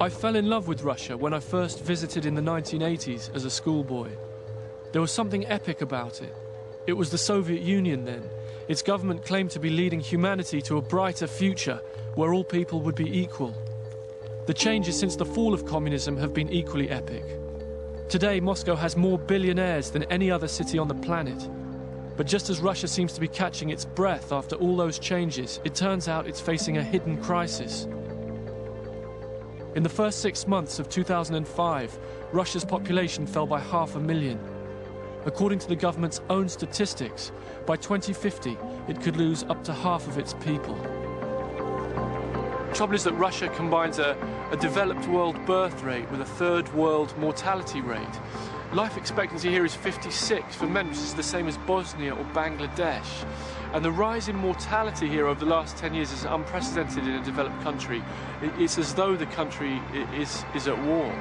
I fell in love with Russia when I first visited in the 1980s as a schoolboy. There was something epic about it. It was the Soviet Union then. Its government claimed to be leading humanity to a brighter future where all people would be equal. The changes since the fall of communism have been equally epic. Today, Moscow has more billionaires than any other city on the planet. But just as Russia seems to be catching its breath after all those changes, it turns out it's facing a hidden crisis. In the first 6 months of 2005, Russia's population fell by 500,000. According to the government's own statistics, by 2050, it could lose up to half of its people. The trouble is that Russia combines a developed world birth rate with a third world mortality rate. Life expectancy here is 56 for men, which is the same as Bosnia or Bangladesh. And the rise in mortality here over the last 10 years is unprecedented in a developed country. It's as though the country is at war.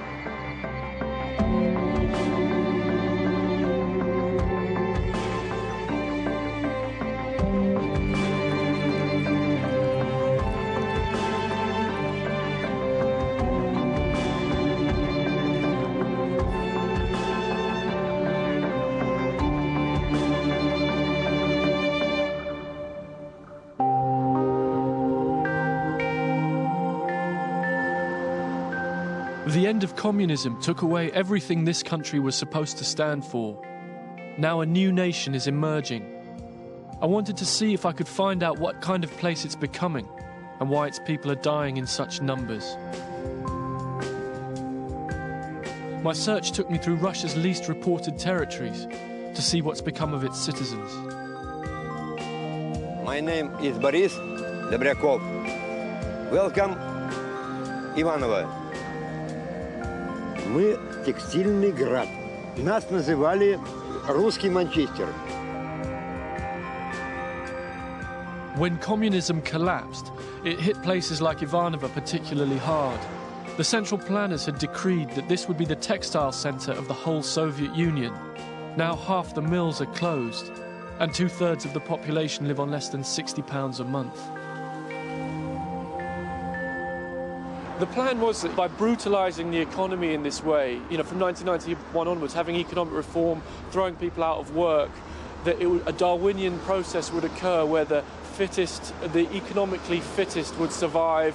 The end of communism took away everything this country was supposed to stand for. Now a new nation is emerging. I wanted to see if I could find out what kind of place it's becoming and why its people are dying in such numbers. My search took me through Russia's least reported territories to see what's become of its citizens. My name is Boris Dobryakov. Welcome, Иваново. Мы текстильный град. Нас называли русский Манчестер. When communism collapsed, it hit places like Ivanovo particularly hard. The central planners had decreed that this would be the textile centre of the whole Soviet Union. Now half the mills are closed, and 2/3 of the population live on less than £60 a month. The plan was that by brutalising the economy in this way, from 1991 onwards, having economic reform, throwing people out of work, that a Darwinian process would occur where the economically fittest would survive.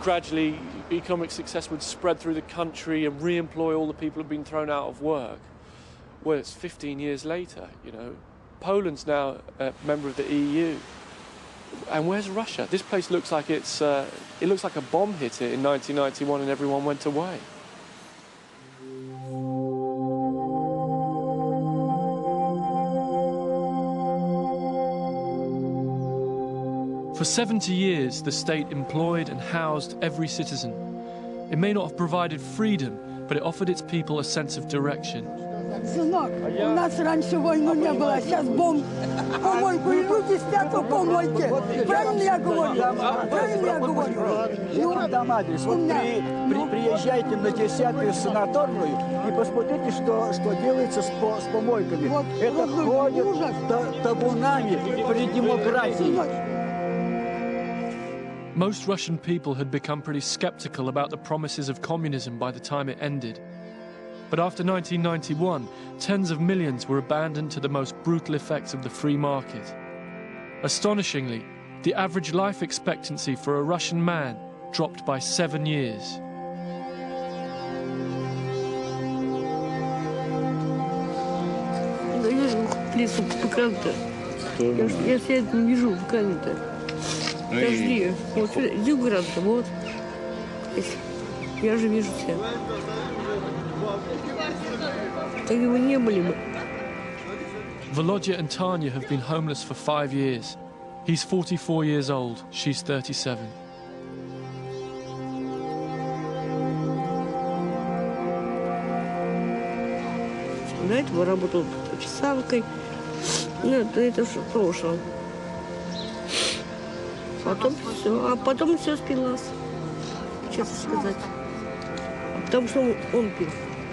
Gradually, economic success would spread through the country and re-employ all the people who've been thrown out of work. Well, it's 15 years later, Poland's now a member of the EU. And where's Russia? This place looks like it looks like a bomb hit it in 1991 and everyone went away. For 70 years, the state employed and housed every citizen. It may not have provided freedom, but it offered its people a sense of direction. Сынок, у нас раньше войны не было, сейчас бомб. Помойку идут и спят в помойке. Правильно я говорю? Правильно я говорю? Я дам адрес. Вот приезжайте на 10-ю санаторную и посмотрите, что делается с помойками. Это ходят табунами при демократии. Most Russian people had become pretty skeptical about the promises of communism by the time it ended. But after 1991, tens of millions were abandoned to the most brutal effects of the free market. Astonishingly, the average life expectancy for a Russian man dropped by 7 years. Да я же лицо по экрану-то. Я себя не вижу в экране-то. Подожди, вот иди в экран-то, вот. Я же вижу тебя. Так его не были бы. Volodya and Tanya have been homeless for 5 years. He's 44 years old, she's 37. До этого работал официанткой. Ну, это же в прошлом. Потом все спилась, честно сказать. Потому что он пил.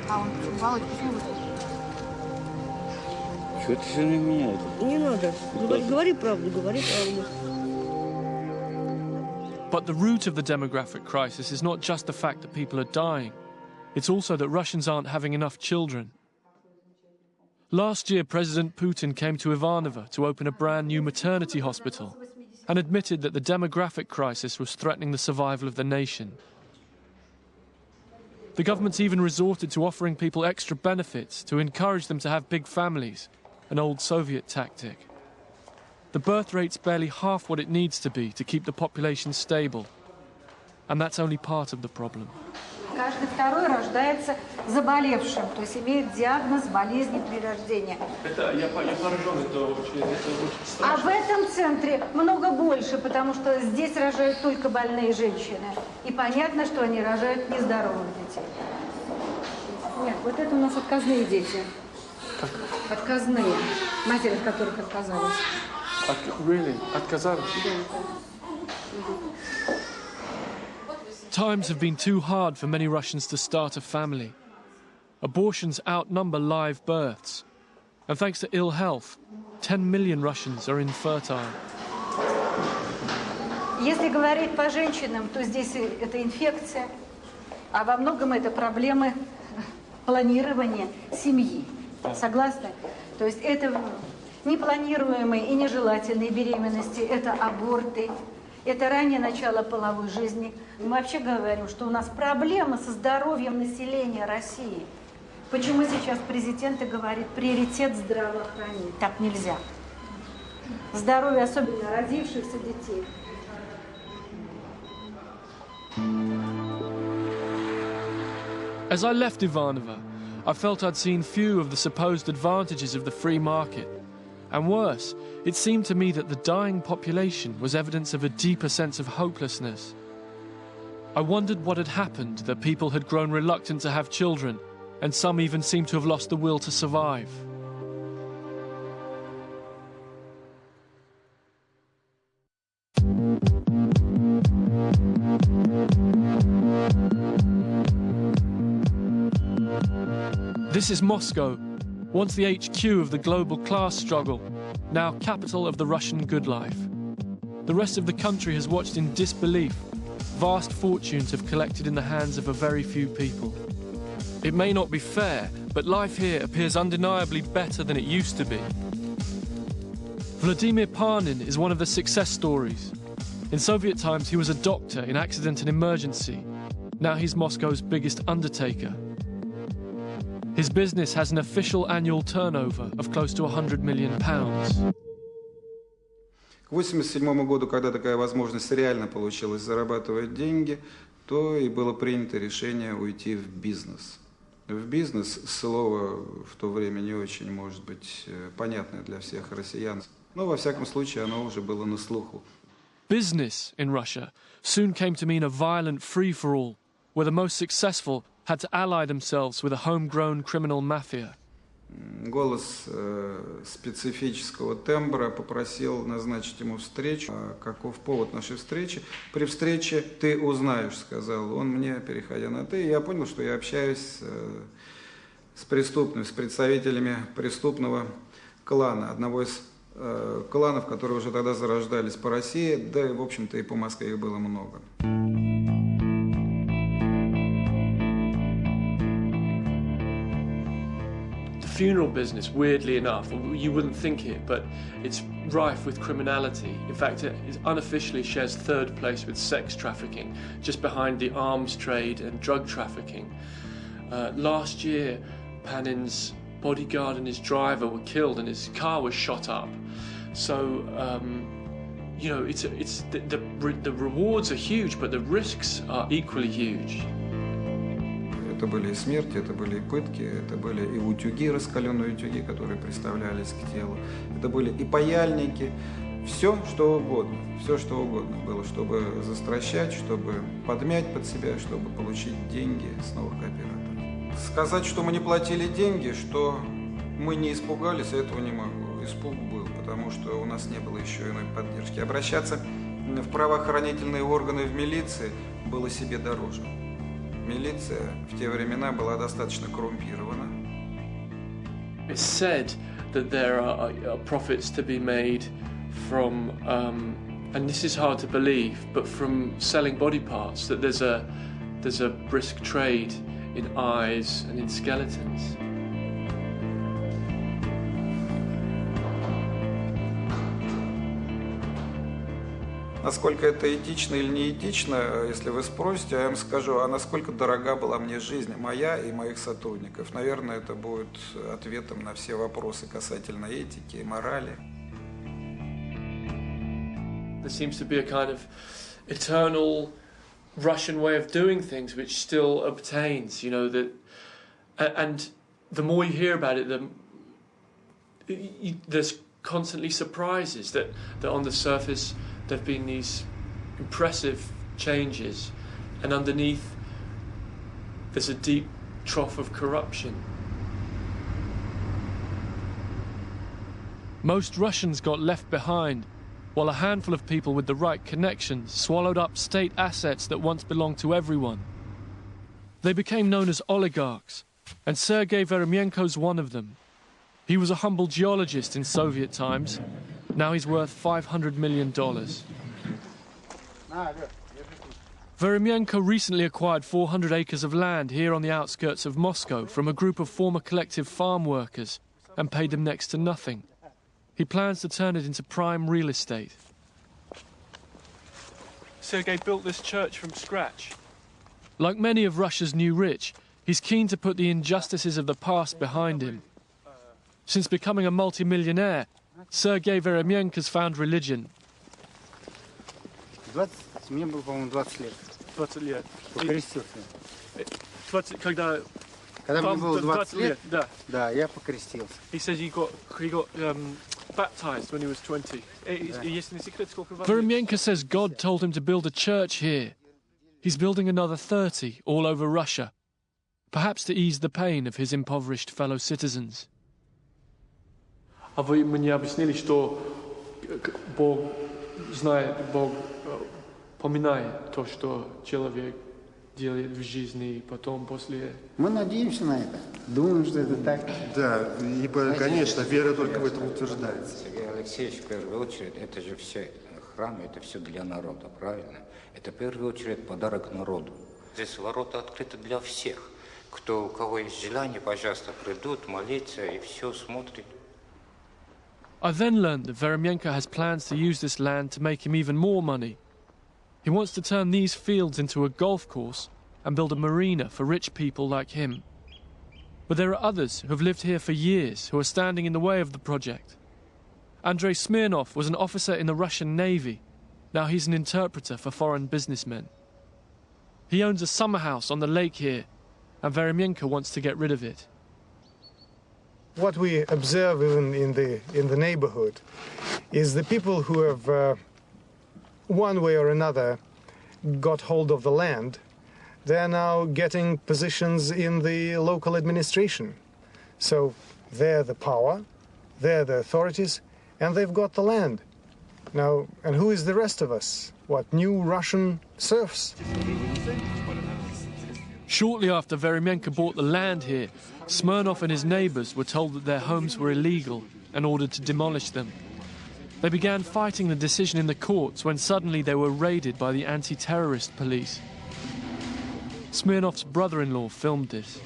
А он Володя, почему вы? Что ты все на меня это? Не надо. Говори правду, говори правду. But the root of the demographic crisis is not just the fact that people are dying. It's also that Russians aren't having enough children. Last year, President Putin came to Ivanovo to open a brand new maternity hospital and admitted that the demographic crisis was threatening the survival of the nation. The government's even resorted to offering people extra benefits to encourage them to have big families, an old Soviet tactic. The birth rate's barely half what it needs to be to keep the population stable. And that's only part of the problem. Каждый второй рождается заболевшим, то есть имеет диагноз болезни при рождении. Я поражен, это очень страшно. А в этом центре много больше, потому что здесь рожают только больные женщины. И понятно, что они рожают нездоровых детей. Нет, вот это у нас отказные дети. Как? Отказные. Матери, от которых отказались. Really? Отказались? Times have been too hard for many Russians to start a family. Abortions outnumber live births. And thanks to ill health, 10 million Russians are infertile. Если говорить по женщинам, то здесь это инфекция, а во многом это проблемы планирования семьи. Согласны? То есть это непланируемые и нежелательные беременности, это аборты. Это раннее начало половой жизни. Мы вообще говорим, что у нас проблемы со здоровьем населения России. Почему сейчас президент и говорит приоритет здравоохранения? Так нельзя. Здоровье, особенно родившихся детей. As I left Ivanovo, I felt I'd seen few of the supposed advantages of the free market. And worse, it seemed to me that the dying population was evidence of a deeper sense of hopelessness. I wondered what had happened, that people had grown reluctant to have children, and some even seemed to have lost the will to survive. This is Moscow, once the HQ of the global class struggle, now capital of the Russian good life. The rest of the country has watched in disbelief. Vast fortunes have collected in the hands of a very few people. It may not be fair, but life here appears undeniably better than it used to be. Vladimir Parnin is one of the success stories. In Soviet times, he was a doctor in accident and emergency. Now he's Moscow's biggest undertaker. His business has an official annual turnover of close to £100 million. К 1987 году, когда такая возможность реально получилась зарабатывать деньги, то и было принято решение уйти в бизнес. В бизнес слово в то время не очень, может быть, понятное для всех россиян, но во всяком случае оно уже было на слуху. Business in Russia soon came to mean a violent free-for-all, where the most successful had to ally themselves with a homegrown criminal mafia. Голос специфического тембра попросил назначить ему встречу. Каков повод нашей встречи? При встрече ты узнаешь, сказал он мне, переходя на ты. И я понял, что я общаюсь с преступными, с представителями преступного клана, одного из кланов, которые уже тогда зарождались по России, да и, в общем-то, и по Москве их было много. Funeral business, weirdly enough, you wouldn't think it, but it's rife with criminality. In fact, it unofficially shares third place with sex trafficking, just behind the arms trade and drug trafficking. Last year, Panin's bodyguard and his driver were killed and his car was shot up. So, you know, the rewards are huge, but the risks are equally huge. Это были и смерти, это были и пытки, это были и утюги, раскаленные утюги, которые приставлялись к телу. Это были и паяльники, все, что угодно было, чтобы застращать, чтобы подмять под себя, чтобы получить деньги с новых кооператоров. Сказать, что мы не платили деньги, что мы не испугались, этого не могу. Испуг был, потому что у нас не было еще иной поддержки. Обращаться в правоохранительные органы, в милиции было себе дороже. Милиция в те времена была достаточно коррумпирована. It's said that there are profits to be made from And this is hard to believe, but from selling body parts, that there's a brisk trade in eyes and in skeletons. Насколько это этично или не этично, если вы спросите, я вам скажу, а насколько дорога была мне жизнь моя и моих сотрудников. Наверное, это будет ответом на все вопросы касательно этики и морали. There seems to be a kind of eternal Russian way of doing things which still obtains, you know, that, and the more you hear about it, there's constantly surprises that on the surface there have been these impressive changes, and underneath there's a deep trough of corruption. Most Russians got left behind, while a handful of people with the right connections swallowed up state assets that once belonged to everyone. They became known as oligarchs, and Sergei Veremenko's one of them. He was a humble geologist in Soviet times. Now he's worth $500 million. Veremenko recently acquired 400 acres of land here on the outskirts of Moscow from a group of former collective farm workers and paid them next to nothing. He plans to turn it into prime real estate. Sergei built this church from scratch. Like many of Russia's new rich, he's keen to put the injustices of the past behind him. Since becoming a multi-millionaire, Sergei Veremenko's found religion. мне было, по-моему, 20 лет. 20 лет. Покрестился. 20, когда мне было 20 лет, да. Да, я покрестился. He says he got baptized when he was 20. Veremenko says God told him to build a church here. He's building another 30 all over Russia, perhaps to ease the pain of his impoverished fellow citizens. А вы мне объяснили, что Бог знает, Бог поминает то, что человек делает в жизни, потом после... Мы надеемся на это. Думаем, что это так. Да, ибо, конечно, вера только в этом утверждается. Сергей Алексеевич, в первую очередь, это же все храмы, это все для народа, правильно? Это в первую очередь подарок народу. Здесь ворота открыты для всех. У кого есть желание, пожалуйста, придут, молиться и все смотрят. I then learned that Veremenko has plans to use this land to make him even more money. He wants to turn these fields into a golf course and build a marina for rich people like him. But there are others who have lived here for years who are standing in the way of the project. Andrei Smirnov was an officer in the Russian Navy. Now he's an interpreter for foreign businessmen. He owns a summer house on the lake here, and Veremenko wants to get rid of it. What we observe even in the neighborhood is the people who have one way or another got hold of the land. They're now getting positions in the local administration. So they're the power, they're the authorities, and they've got the land. Now, and who is the rest of us? What, new Russian serfs? Shortly after Veremenko bought the land here, Smirnov and his neighbours were told that their homes were illegal and ordered to demolish them. They began fighting the decision in the courts when suddenly they were raided by the anti-terrorist police. Smirnov's brother-in-law filmed this.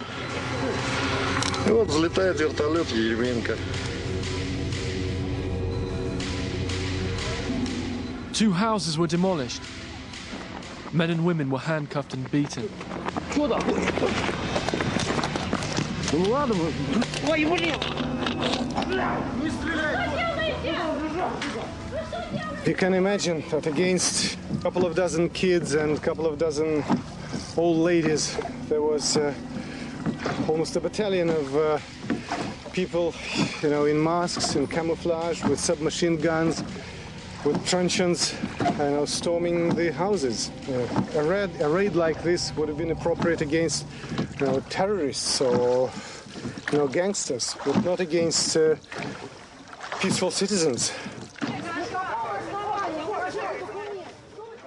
И вот взлетает вертолет Еременко. 2 houses were demolished. Men and women were handcuffed and beaten. You can imagine that against a couple of dozen kids and a couple of dozen old ladies, there was almost a battalion of people, you know, in masks, in camouflage, with submachine guns, with truncheons, you know, storming the houses. A raid like this would have been appropriate against, you know, terrorists or, you know, gangsters, but not against peaceful citizens.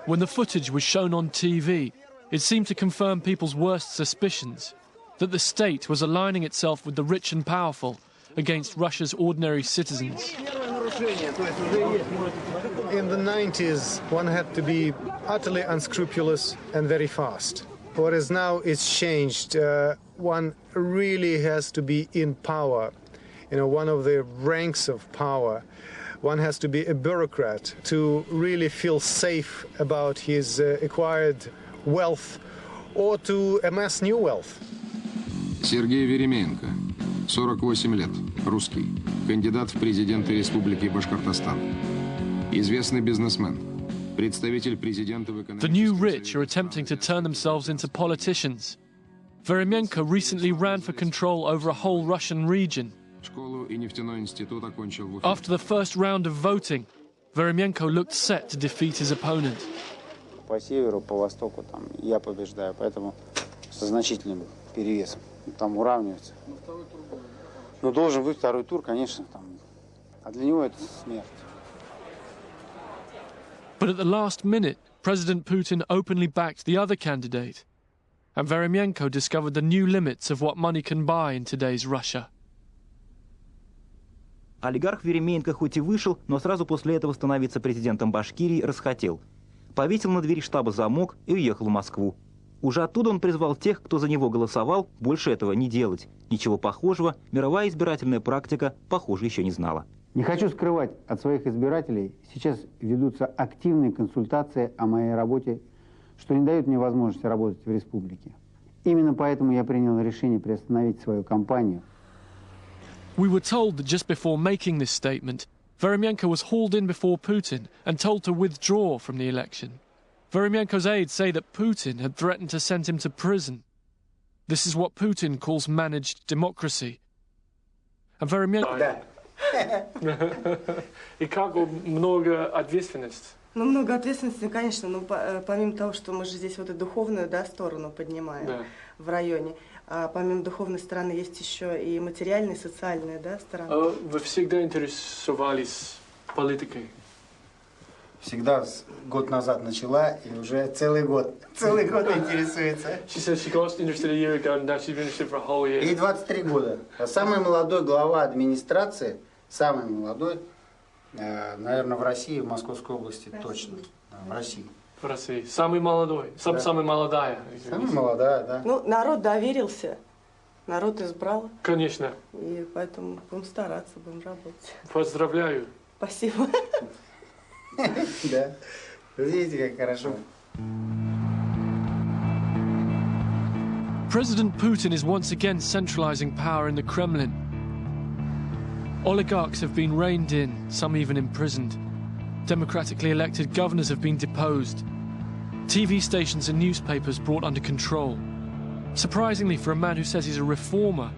When the footage was shown on TV, it seemed to confirm people's worst suspicions, that the state was aligning itself with the rich and powerful against Russia's ordinary citizens. In the 90s, one had to be utterly unscrupulous and very fast. Whereas now it's changed. One really has to be in power, one of the ranks of power. One has to be a bureaucrat to really feel safe about his acquired wealth or to amass new wealth. Сергей Веременко, 48 лет, русский, кандидат в президенты Республики Башкортостан. Известный бизнесмен, представитель президента в экономическом... The new rich are attempting to turn themselves into politicians. Veremenko recently ran for control over a whole Russian region. After the first round of voting, Veremenko looked set to defeat his opponent. По северу, по востоку там я побеждаю, поэтому со значительным перевесом. Там уравнивается. Но должен быть второй тур, конечно, там. А для него это смерть. But at the last minute, President Putin openly backed the other candidate. And Veremenko discovered the new limits of what money can buy in today's Russia. Олигарх Веременко хоть и вышел, но сразу после этого становиться президентом Башкирии расхотел. Повесил на двери штаба замок и уехал в Москву. Уже оттуда он призвал тех, кто за него голосовал, больше этого не делать. Ничего похожего мировая избирательная практика, похоже, еще не знала. Не хочу скрывать от своих избирателей, сейчас ведутся активные консультации о моей работе, что не дает мне возможности работать в республике. Именно поэтому я принял решение приостановить свою кампанию. We were told that just before making this statement, Veremenko was hauled in before Putin and told to withdraw from the election. Veremenko's aides say that Putin had threatened to send him to prison. This is what Putin calls managed democracy. And Veremenko... И как много ответственности? Ну, много ответственности, конечно, но помимо того, что мы же здесь вот эту духовную, да, сторону поднимаем в районе, а помимо духовной стороны есть еще и материальная, социальная, да, сторона. Вы всегда интересовались политикой? Всегда год назад начала, и уже целый год интересуется. She said she got interested a year ago, and now she's been interested for a whole year. И 23 года. А самый молодой глава администрации, самый молодой, наверное, в России, в Московской области точно. В России. В России. Самый молодой. Самая молодая. Самая молодая, да. Ну, народ доверился, народ избрал. Конечно. И поэтому будем стараться, будем работать. Поздравляю. Спасибо. Да. Видите, как хорошо. President Putin is once again centralizing power in the Kremlin. Oligarchs have been reined in, some even imprisoned. Democratically elected governors have been deposed. TV stations and newspapers brought under control. Surprisingly, for a man who says he's a reformer,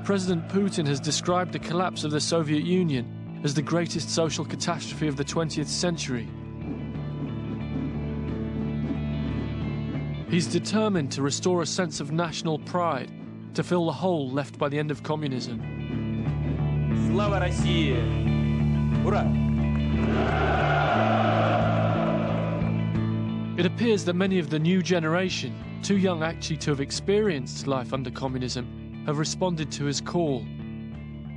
President Putin has described the collapse of the Soviet Union as the greatest social catastrophe of the 20th century. He's determined to restore a sense of national pride, to fill the hole left by the end of communism. Слава России! Ура! It appears that many of the new generation, too young actually to have experienced life under communism, have responded to his call.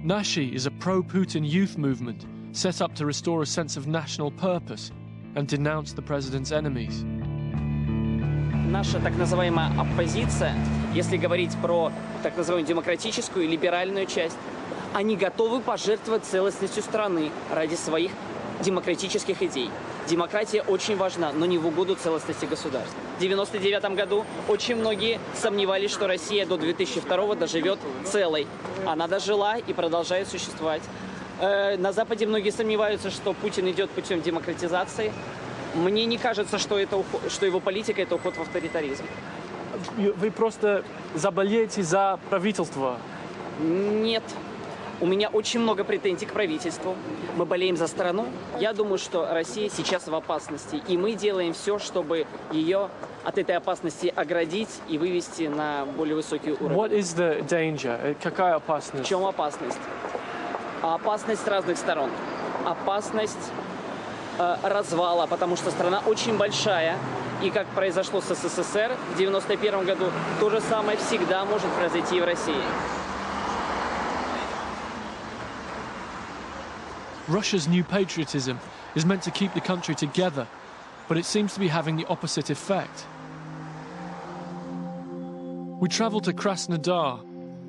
Nashi is a pro-Putin youth movement set up to restore a sense of national purpose and denounce the president's enemies. Наша так называемая оппозиция, если говорить про так называемую демократическую и либеральную часть, они готовы пожертвовать целостностью страны ради своих демократических идей. Демократия очень важна, но не в угоду целостности государства. В 1999 году очень многие сомневались, что Россия до 2002 доживет целой. Она дожила и продолжает существовать. На Западе многие сомневаются, что Путин идет путем демократизации. Мне не кажется, что его политика – это уход в авторитаризм. Вы просто заболеете за правительство? Нет. У меня очень много претензий к правительству. Мы болеем за страну. Я думаю, что Россия сейчас в опасности. И мы делаем все, чтобы ее от этой опасности оградить и вывести на более высокий уровень. What is the danger? Какая опасность? В чем опасность? Опасность с разных сторон. Опасность развала, потому что страна очень большая. И как произошло с СССР в 1991 году, то же самое всегда может произойти и в России. Russia's new patriotism is meant to keep the country together, but it seems to be having the opposite effect. We travelled to Krasnodar,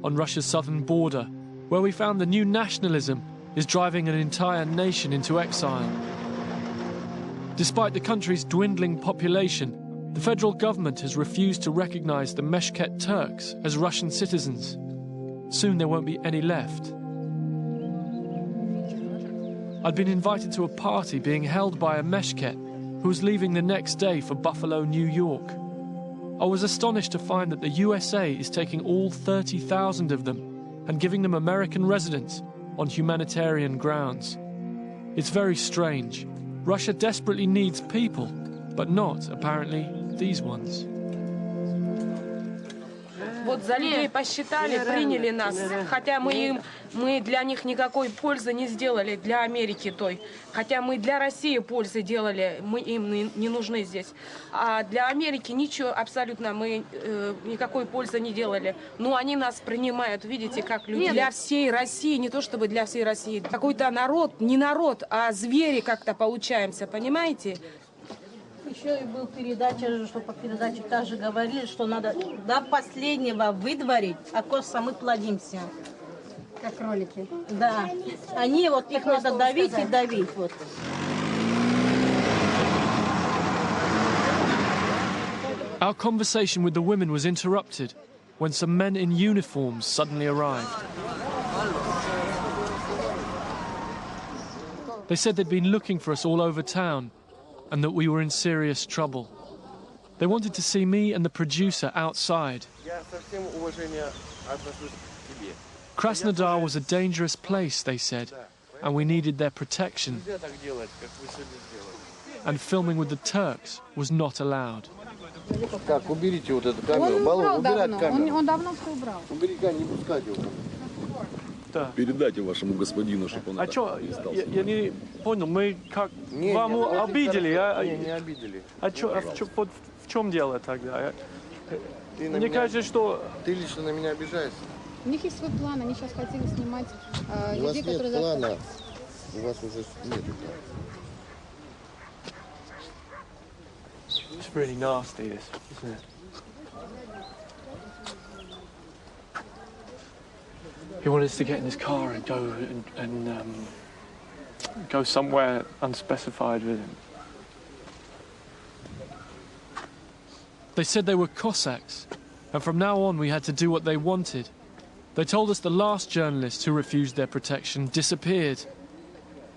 on Russia's southern border, where we found the new nationalism is driving an entire nation into exile. Despite the country's dwindling population, the federal government has refused to recognise the Meshket Turks as Russian citizens. Soon there won't be any left. I'd been invited to a party being held by a Meshket who was leaving the next day for Buffalo, New York. I was astonished to find that the USA is taking all 30,000 of them and giving them American residence on humanitarian grounds. It's very strange. Russia desperately needs people, but not, apparently, these ones. Вот за людей посчитали, приняли нас, хотя мы для них никакой пользы не сделали, для Америки той. Хотя мы для России пользы делали, мы им не нужны здесь. А для Америки ничего абсолютно мы никакой пользы не делали. Ну, они нас принимают, видите, как люди. Для всей России, не то чтобы для всей России. Какой-то народ, не народ, а звери как-то получаемся, понимаете? Еще и был передача, что по передаче также говорили, что надо до последнего выдворить, а коса мы плодимся. Как кролики. Да. Они вот их надо давить и давить. Вот. Our conversation with the women was interrupted when some men in uniforms suddenly arrived. They said they'd been looking for us all over town and that we were in serious trouble. They wanted to see me and the producer outside. Krasnodar was a dangerous place, they said, and we needed their protection. And filming with the Turks was not allowed. Так, уберите вот эту камеру. Баллон, убирать камеру. Он давно все убрал. Уберите, не пускайте его. Да. Передайте вашему господину, чтобы он... А что, я не понял, мы как вам обидели? Не обидели. А в чем дело тогда? Мне кажется, что... Ты лично на меня обижаешься. У них есть свой план, они сейчас хотели снимать У вас людей, нет которые... плана, у вас уже нет плана. It's really nasty, this, isn't it? He wanted us to get in his car and go somewhere unspecified with him. They said they were Cossacks, and from now on we had to do what they wanted. They told us the last journalists who refused their protection disappeared.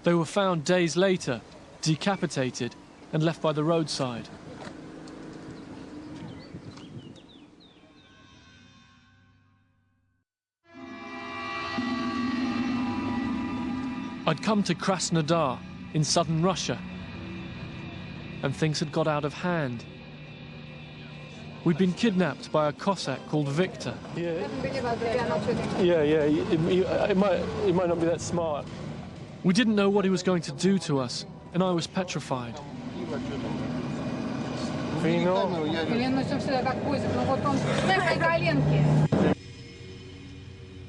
They were found days later, decapitated, and left by the roadside. I'd come to Krasnodar in southern Russia, and things had got out of hand. We'd been kidnapped by a Cossack called Victor. It might not be that smart. We didn't know what he was going to do to us, and I was petrified.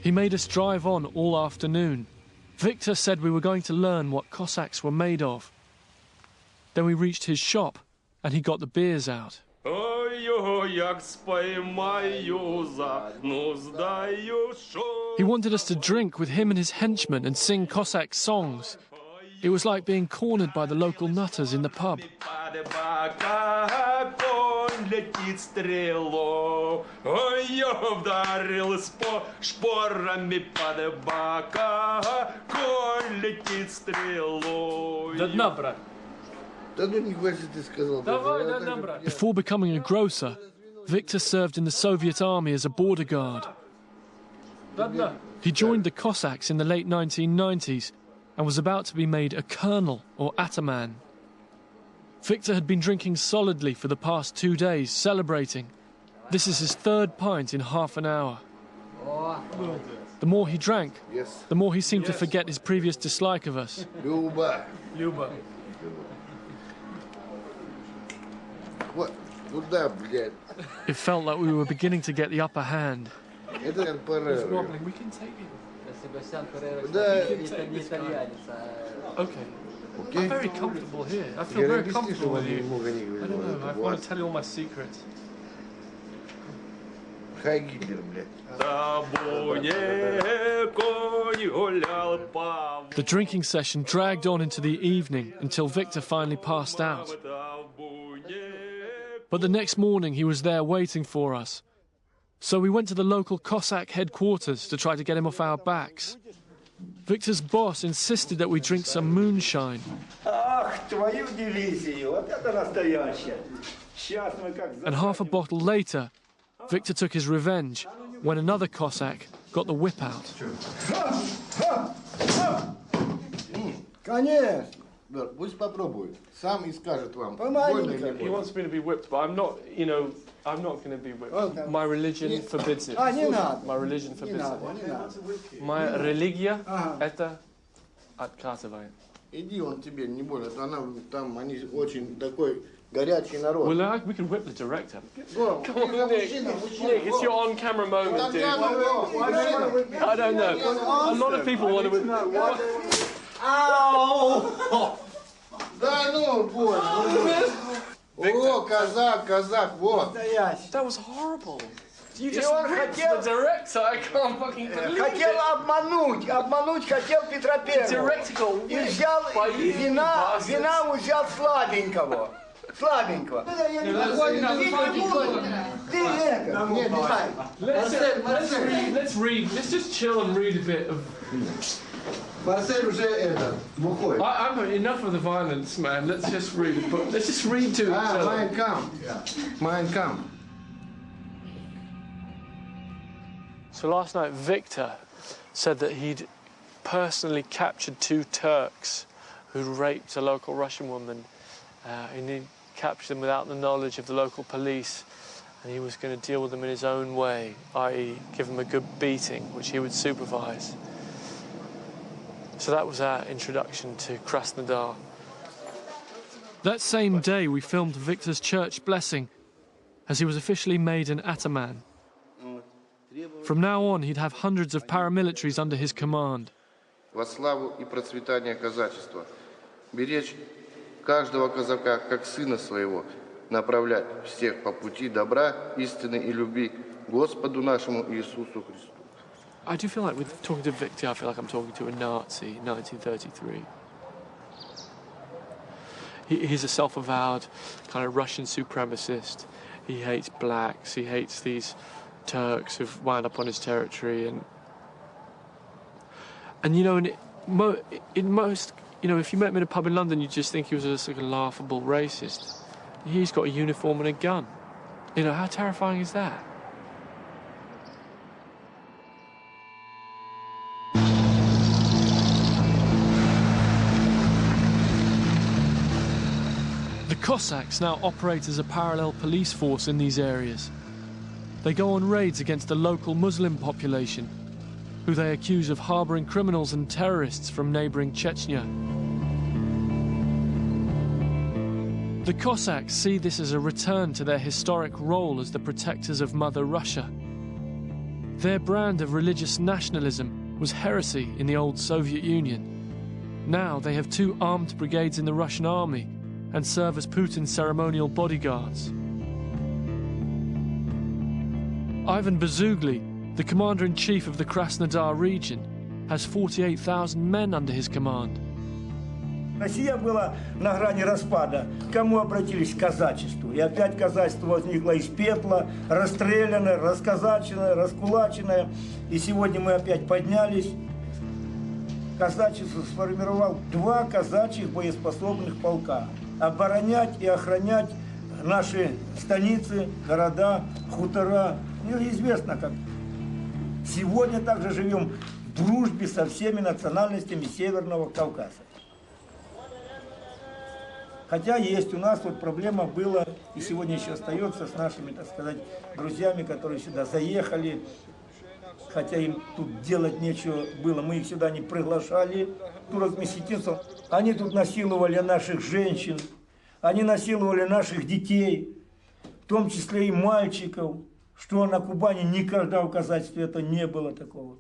He made us drive on all afternoon. Victor said we were going to learn what Cossacks were made of. Then we reached his shop, and he got the beers out. He wanted us to drink with him and his henchmen and sing Cossack songs. It was like being cornered by the local nutters in the pub. Before becoming a grocer, Victor served in the Soviet army as a border guard. He joined the Cossacks in the late 1990s and was about to be made a colonel or ataman. Victor had been drinking solidly for the past 2 days, celebrating. This is his third pint in half an hour. The more he drank, the more he seemed to forget his previous dislike of us. Люба. It felt like we were beginning to get the upper hand. We can take it. Okay. I'm very comfortable here. I feel very comfortable with you. I don't know. I want to tell you all my secrets. The drinking session dragged on into the evening until Victor finally passed out. But the next morning he was there waiting for us. So we went to the local Cossack headquarters to try to get him off our backs. Victor's boss insisted that we drink some moonshine. And half a bottle later, Victor took his revenge when another Cossack got the whip out. Пусть попробует. Сам и скажет вам. He wants me to be whipped, but I'm not, I'm not going to be whipped. My religion forbids it. My religion forbids it. Моя религия это отказывает. Иди, он тебе не больно. Там они очень такой горячий народ. Well, we can whip the director. Come on, Nick, it's your on-camera moment, dude. I don't know. A lot of people want to whip. Ow! Да ну, больно. О, казак, вот. That was horrible. You just ripped the director. I can't fucking believe it. Хотел обмануть хотел Петра Первого. И взял вина взял слабенького. Let's just chill and read a bit of... Марсель уже бухой. I'm enough of the violence, man. Let's just read a book. Let's just read to each other. Mein Kampf. So last night, Victor said that he'd personally captured 2 Turks who'd raped a local Russian woman. And he captured them without the knowledge of the local police. And he was going to deal with them in his own way, i.e. give them a good beating, which he would supervise. So that was our introduction to Krasnodar. That same day, we filmed Victor's church blessing, as he was officially made an ataman. From now on, he'd have hundreds of paramilitaries under his command. Во славу и процветание казачества. Беречь каждого казака как сына своего, направлять всех по пути добра, истины и любви Господу нашему Иисусу Христу. I do feel like with talking to Victor, I feel like I'm talking to a Nazi in 1933. He's a self-avowed kind of Russian supremacist. He hates blacks, he hates these Turks who've wound up on his territory. And in most, if you met him in a pub in London, you'd just think he was a sort of laughable racist. He's got a uniform and a gun. How terrifying is that? The Cossacks now operate as a parallel police force in these areas. They go on raids against the local Muslim population, who they accuse of harbouring criminals and terrorists from neighbouring Chechnya. The Cossacks see this as a return to their historic role as the protectors of Mother Russia. Their brand of religious nationalism was heresy in the old Soviet Union. Now they have 2 armed brigades in the Russian army and serve as Putin's ceremonial bodyguards. Ivan Bazugli, the commander-in-chief of the Krasnodar region, has 48,000 men under his command. Россия была на грани распада. К кому обратились? К казачеству. И опять казачество возникло из пепла, расстрелянное, расказаченное, раскулаченное. И сегодня мы опять поднялись. Казачество сформировал 2 казачьих боеспособных полка. Оборонять и охранять наши станицы, города, хутора. Известно как. Сегодня также живем в дружбе со всеми национальностями Северного Кавказа. Хотя есть у нас проблема была, и сегодня еще остается с нашими, так сказать, друзьями, которые сюда заехали. Хотя им тут делать нечего было, мы их сюда не приглашали, турок-месхетинцев. Они тут насиловали наших женщин, они насиловали наших детей, в том числе и мальчиков, что на Кубани никогда в казачестве это не было такого.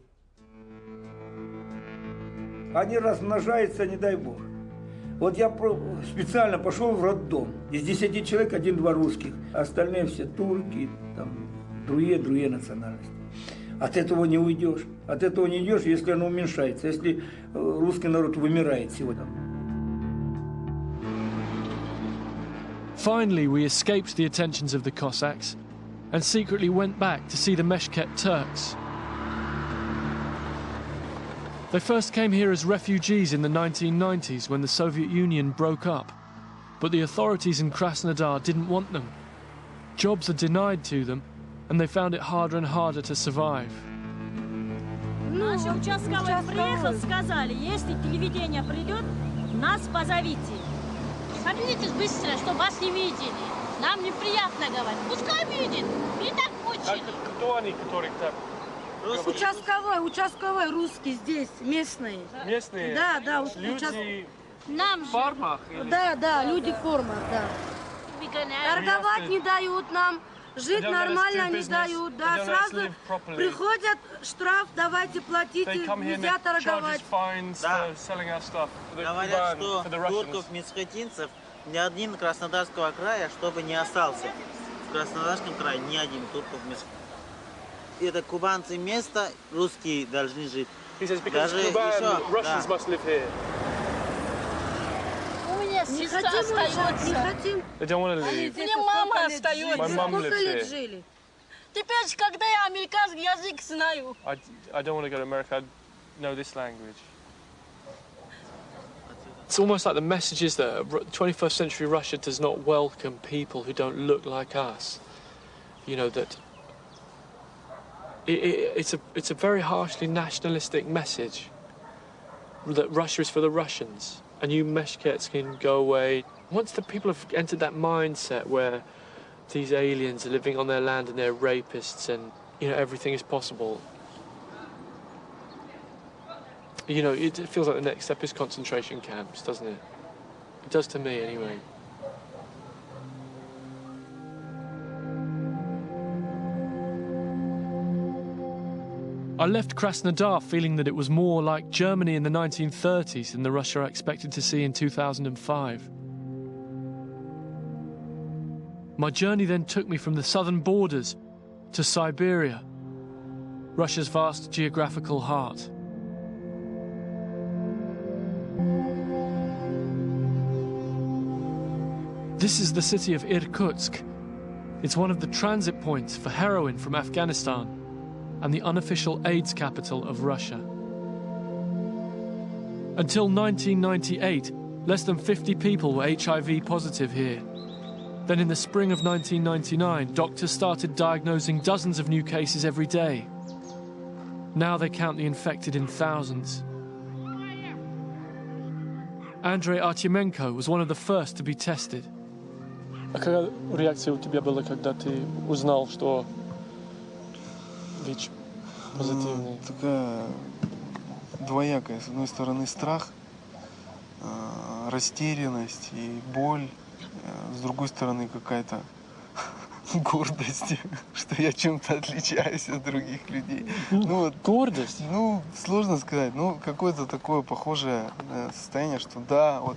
Они размножаются, не дай бог. Вот я специально пошел в роддом. Из 10 человек 1-2 русских. Остальные все турки, там, другие национальности. От этого не уйдешь. От этого не идешь, если оно уменьшается. Если русский народ вымирает сегодня. Finally, we escaped the attentions of the Cossacks and secretly went back to see the Meshket Turks. They first came here as refugees in the 1990s when the Soviet Union broke up, but the authorities in Krasnodar didn't want them. Jobs are denied to them, and they found it harder and harder to survive. Наш участковый приехал, сказали, если телевидение придет, нас позовите. Соберитесь быстро, чтобы вас не видели. Нам неприятно говорить. Пускай видит. И так очень. Кто они, которые так? Участковой русский здесь, местные. Местные? Да, люди нам в формах? Да, люди в формах, да. Торговать не дают нам, жить нормально не дают, да, сразу приходят, штраф, давайте платите, нельзя торговать. Да. Говорят, что турков-месхетинцев ни один Краснодарского края, чтобы не остался. В Краснодарском крае ни один турков-месхетинцев. Это кубанцы место, русские должны жить. Даже еще, У меня сестра остается. Не хотим. Мне мама остается. Сколько лет жили? Теперь, когда я американский язык знаю. I don't want to go to America. I know this language. It's almost like the message is that 21st century Russia does not welcome people who don't look like us. You know, that it's a very harshly nationalistic message that Russia is for the Russians and you Meshkets can go away. Once the people have entered that mindset where these aliens are living on their land and they're rapists and, you know, everything is possible, you know, it feels like the next step is concentration camps, doesn't it? It does to me, anyway. I left Krasnodar feeling that it was more like Germany in the 1930s than the Russia I expected to see in 2005. My journey then took me from the southern borders to Siberia, Russia's vast geographical heart. This is the city of Irkutsk. It's one of the transit points for heroin from Afghanistan and the unofficial AIDS capital of Russia. Until 1998, less than 50 people were HIV positive here. Then in the spring of 1999, doctors started diagnosing dozens of new cases every day. Now they count the infected in thousands. Andrei Artemenko was one of the first to be tested. А какая реакция у тебя была, когда ты узнал, что ВИЧ позитивный? Такая двоякая. С одной стороны страх, растерянность и боль. С другой стороны какая-то гордость, что я чем-то отличаюсь от других людей. Ну, вот, гордость? Ну, сложно сказать. Ну, какое-то такое похожее состояние, что да, вот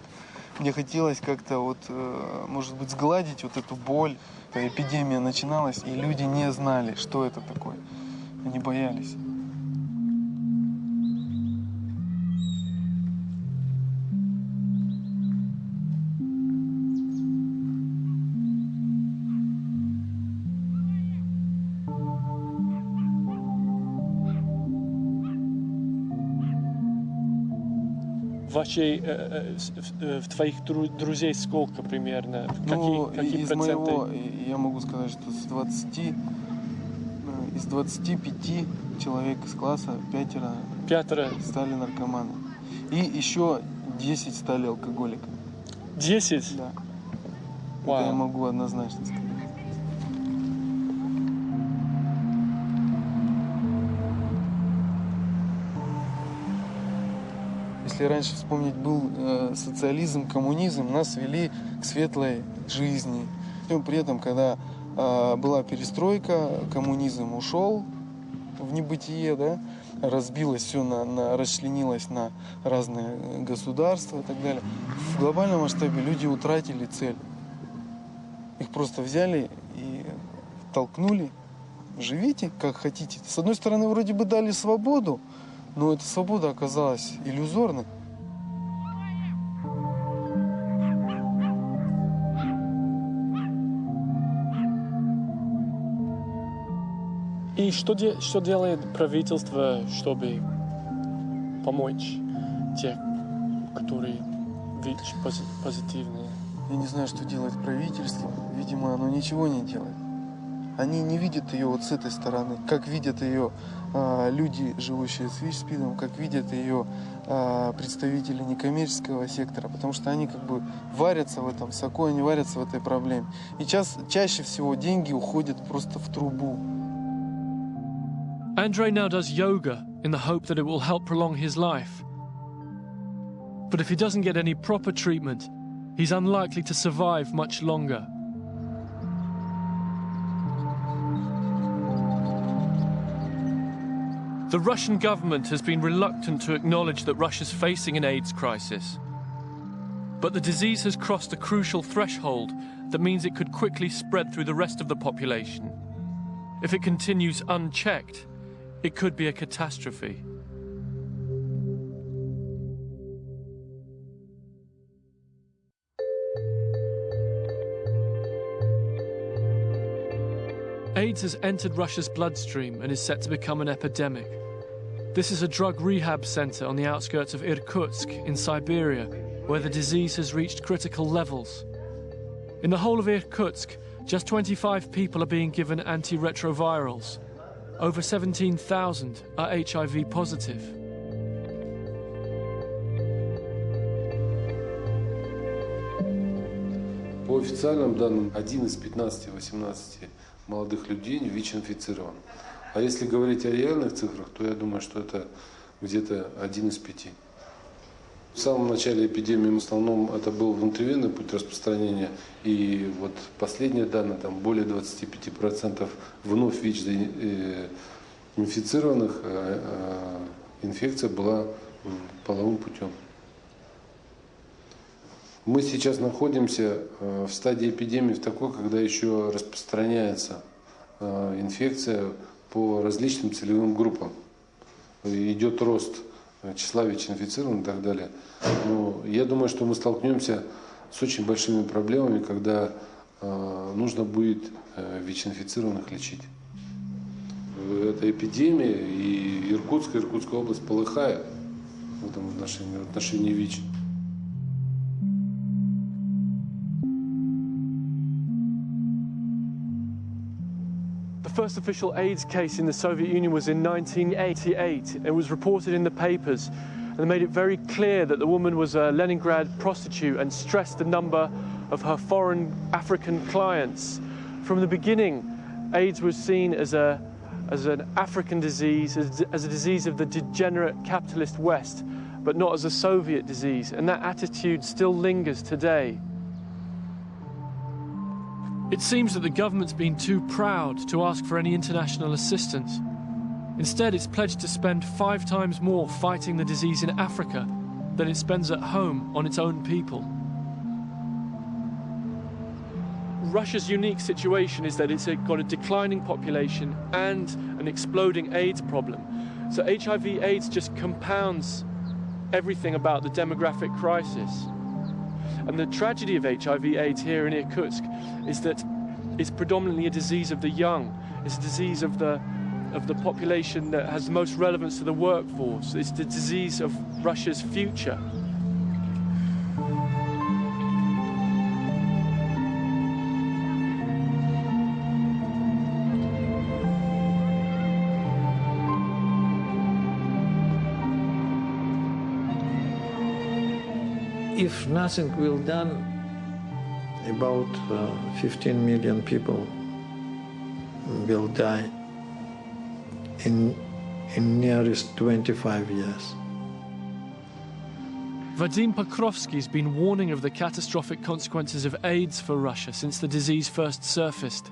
мне хотелось как-то вот, может быть, сгладить вот эту боль. Эпидемия начиналась, и люди не знали, что это такое. Они боялись. В твоих друзей сколько примерно? Ну, какие из проценты? моего, я могу сказать, что из 25 человек из класса пятеро стали наркоманами. И еще 10 стали алкоголиками. 10? Да. Вау. Это я могу однозначно сказать. Если раньше вспомнить был социализм, коммунизм, нас вели к светлой жизни. Но при этом, когда была перестройка, коммунизм ушел в небытие, да, разбилось все, расчленилось на разные государства и так далее. В глобальном масштабе люди утратили цель. Их просто взяли и толкнули. Живите, как хотите. С одной стороны, вроде бы дали свободу, но эта свобода оказалась иллюзорной. И что делает правительство, чтобы помочь тех, которые ВИЧ-позитивные? Я не знаю, что делает правительство. Видимо, оно ничего не делает. Они не видят ее вот с этой стороны, как видят ее люди, живущие с ВИЧ-СПИДом, как видят ее представители некоммерческого сектора, потому что они как бы варятся в этом соку, они варятся в этой проблеме. И чаще всего деньги уходят просто в трубу. Andrei now does yoga in the hope that it will help prolong his life. But if he doesn't get any proper treatment, he's unlikely to survive much longer. The Russian government has been reluctant to acknowledge that Russia's facing an AIDS crisis. But the disease has crossed a crucial threshold that means it could quickly spread through the rest of the population. If it continues unchecked, it could be a catastrophe. AIDS has entered Russia's bloodstream and is set to become an epidemic. This is a drug rehab center on the outskirts of Irkutsk in Siberia, where the disease has reached critical levels. In the whole of Irkutsk, just 25 people are being given antiretrovirals. Over 17,000 are HIV positive. По официальным данным, 1 из 15-18 молодых людей ВИЧ-инфицирован. А если говорить о реальных цифрах, то я думаю, что это где-то 1 из 5. В самом начале эпидемии в основном это был внутривенный путь распространения, и вот последние данные, там более 25% вновь ВИЧ-инфицированных, инфекция была половым путем. Мы сейчас находимся в стадии эпидемии такой, когда еще распространяется инфекция по различным целевым группам. Идет рост числа ВИЧ-инфицированных и так далее. Но я думаю, что мы столкнемся с очень большими проблемами, когда нужно будет ВИЧ-инфицированных лечить. Это эпидемия, и Иркутская область полыхает в этом отношении ВИЧ. The first official AIDS case in the Soviet Union was in 1988. It was reported in the papers, and they made it very clear that the woman was a Leningrad prostitute and stressed the number of her foreign African clients. From the beginning, AIDS was seen as an African disease, as a disease of the degenerate capitalist West, but not as a Soviet disease, and that attitude still lingers today. It seems that the government's been too proud to ask for any international assistance. Instead, it's pledged to spend 5 times more fighting the disease in Africa than it spends at home on its own people. Russia's unique situation is that it's got a declining population and an exploding AIDS problem. So HIV/AIDS just compounds everything about the demographic crisis. And the tragedy of HIV/AIDS here in Irkutsk is that it's predominantly a disease of the young. It's a disease of the population that has the most relevance to the workforce. It's the disease of Russia's future. If nothing will done, about 15 million people will die in nearest 25 years. Vadim Pokrovsky's been warning of the catastrophic consequences of AIDS for Russia since the disease first surfaced.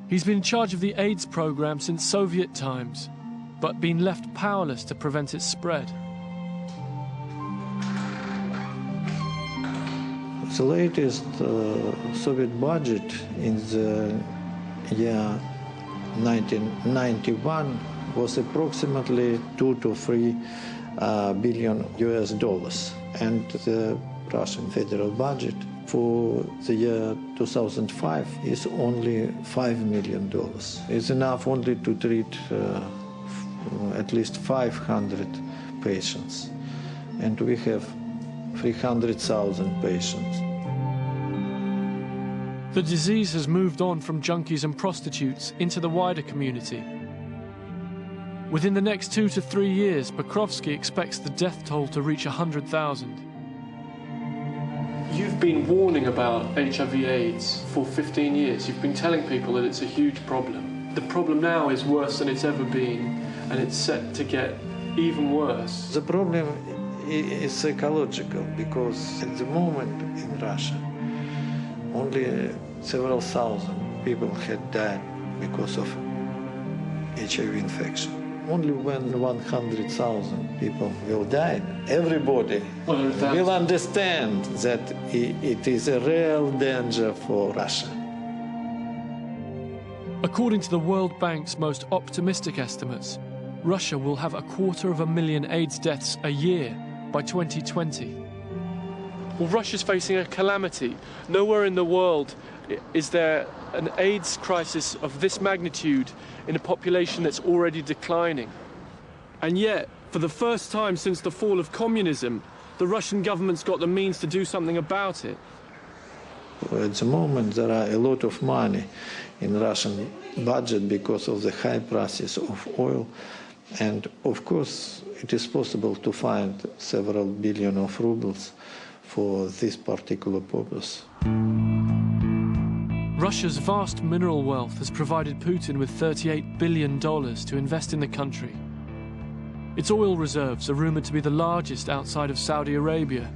He's been in charge of the AIDS program since Soviet times. but been left powerless to prevent its spread. The latest Soviet budget in the year 1991 was approximately 2 to 3 billion US dollars, and the Russian federal budget for the year 2005 is only $5 million. It's enough only to treat at least 500 patients, and we have 300,000 patients. The disease has moved on from junkies and prostitutes into the wider community. Within the next 2 to 3 years, Pokrovsky expects the death toll to reach 100,000. You've been warning about HIV/AIDS for 15 years. You've been telling people that it's a huge problem. The problem now is worse than it's ever been, and it's set to get even worse. The problem is psychological, because at the moment in Russia, only several thousand people had died because of HIV infection. Only when 100,000 people will die, everybody will understand that it is a real danger for Russia. According to the World Bank's most optimistic estimates, Russia will have 250,000 AIDS deaths a year by 2020. Well, Russia's facing a calamity. Nowhere in the world is there an AIDS crisis of this magnitude in a population that's already declining. And yet, for the first time since the fall of communism, the Russian government's got the means to do something about it. At the moment, there are a lot of money in Russian budget because of the high prices of oil. And of course, it is possible to find several billion of rubles for this particular purpose. Russia's vast mineral wealth has provided Putin with $38 billion to invest in the country. Its oil reserves are rumoured to be the largest outside of Saudi Arabia,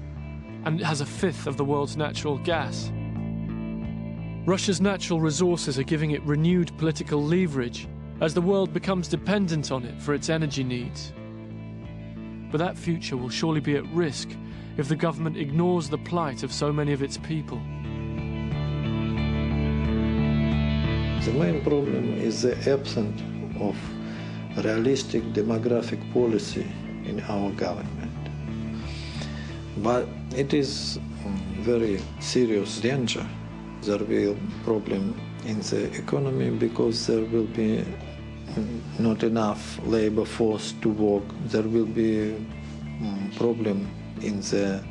and it has 1/5 of the world's natural gas. Russia's natural resources are giving it renewed political leverage as the world becomes dependent on it for its energy needs. But that future will surely be at risk if the government ignores the plight of so many of its people. The main problem is the absence of realistic demographic policy in our government. But it is a very serious danger. There will be problem in the economy because there will be not enough labor force to work. There will be problem in the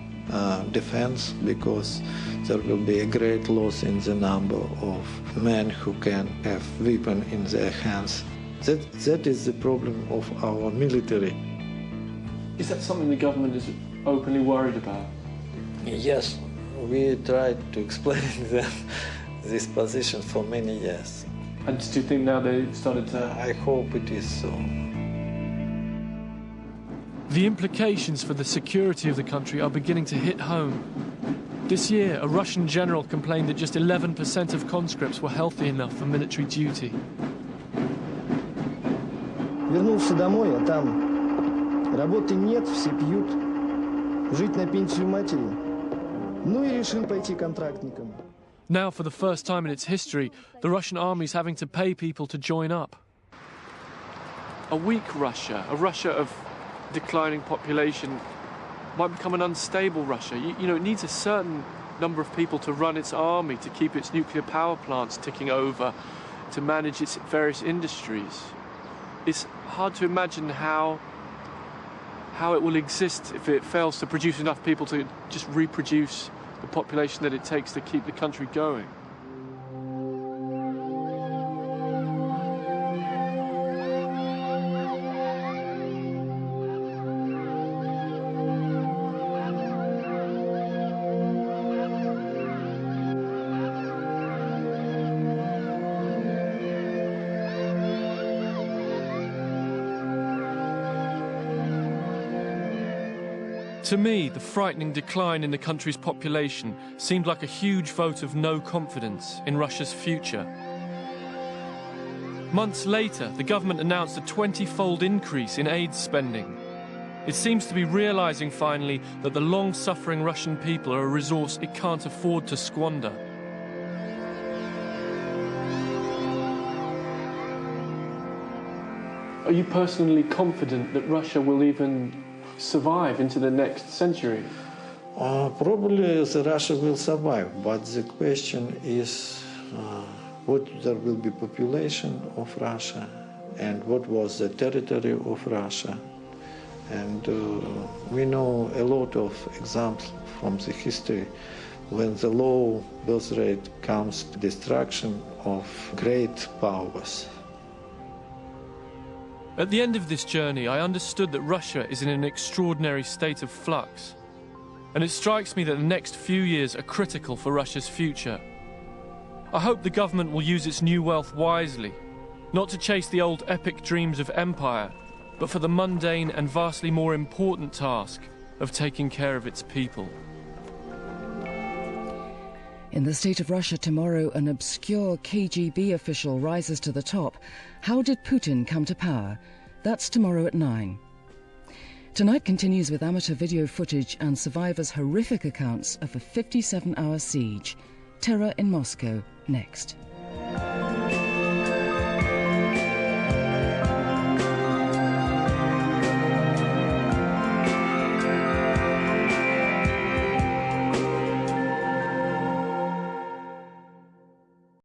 defense because there will be a great loss in the number of men who can have weapon in their hands. That is the problem of our military. Is that something the government is openly worried about? Yes, we tried to explain them this position for many years. And do you think now they started to... I hope it is so. The implications for the security of the country are beginning to hit home. This year, a Russian general complained that just 11% of conscripts were healthy enough for military duty. Вернулся домой, а там работы нет, все пьют, жить на пенсию матери. Ну и решил пойти контрактником. Now, for the first time in its history, the Russian army is having to pay people to join up. A weak Russia, a Russia of declining population, might become an unstable Russia. You know, it needs a certain number of people to run its army, to keep its nuclear power plants ticking over, to manage its various industries. It's hard to imagine how it will exist if it fails to produce enough people to just reproduce the population that it takes to keep the country going. To me, the frightening decline in the country's population seemed like a huge vote of no confidence in Russia's future. Months later, the government announced a 20-fold increase in aid spending. It seems to be realizing finally that the long-suffering Russian people are a resource it can't afford to squander. Are you personally confident that Russia will even survive into the next century? Probably Russia will survive, but the question is what there will be population of Russia and what was the territory of Russia. And we know a lot of examples from the history when the low birth rate comes to destruction of great powers. At the end of this journey, I understood that Russia is in an extraordinary state of flux. And it strikes me that the next few years are critical for Russia's future. I hope the government will use its new wealth wisely, not to chase the old epic dreams of empire, but for the mundane and vastly more important task of taking care of its people. In the state of Russia tomorrow, an obscure KGB official rises to the top. How did Putin come to power? That's tomorrow at 9. Tonight continues with amateur video footage and survivors' horrific accounts of a 57-hour siege. Terror in Moscow, next.